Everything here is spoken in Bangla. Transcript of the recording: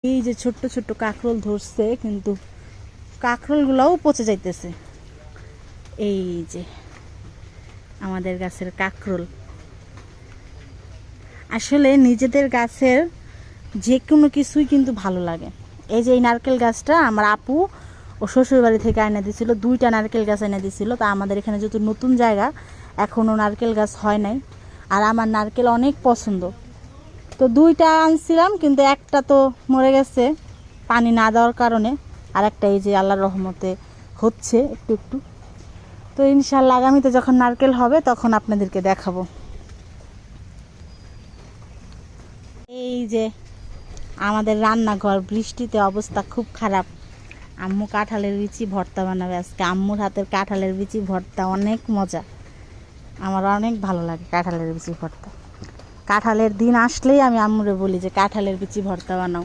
এই যে ছোট্ট ছোট্ট কাঁকরোল ধরছে, কিন্তু কাঁকরোলগুলোও পচে যাইতেছে। এই যে আমাদের গাছের কাঁকরোল। আসলে নিজেদের গাছের যে কোনো কিছুই কিন্তু ভালো লাগে। এই যে এই নারকেল গাছটা আমার আপু ও শ্বশুর বাড়ি থেকে এনে দিয়েছিল, 2টা নারকেল গাছ এনে দিয়েছিল। তা আমাদের এখানে যেহেতু নতুন জায়গা, এখনও নারকেল গাছ হয় নাই, আর আমার নারকেল অনেক পছন্দ। তো 2টা আনছিলাম, কিন্তু একটা তো মরে গেছে পানি না দেওয়ার কারণে, আর একটা এই যে আল্লাহর রহমতে হচ্ছে একটু একটু। তো ইনশাআল্লাহ আগামীতে যখন নারকেল হবে তখন আপনাদেরকে দেখাবো। এই যে আমাদের রান্নাঘর, বৃষ্টিতে অবস্থা খুব খারাপ। আম্মু কাঁঠালের বিচি ভর্তা বানাবে আজকে। আম্মুর হাতের কাঁঠালের বিচি ভর্তা অনেক মজা, আমার অনেক ভালো লাগে কাঁঠালের বিচি ভর্তা। কাঁঠালের দিন আসলেই আমি আম্মুরে বলি যে কাঁঠালের বিচি ভর্তা বানাও।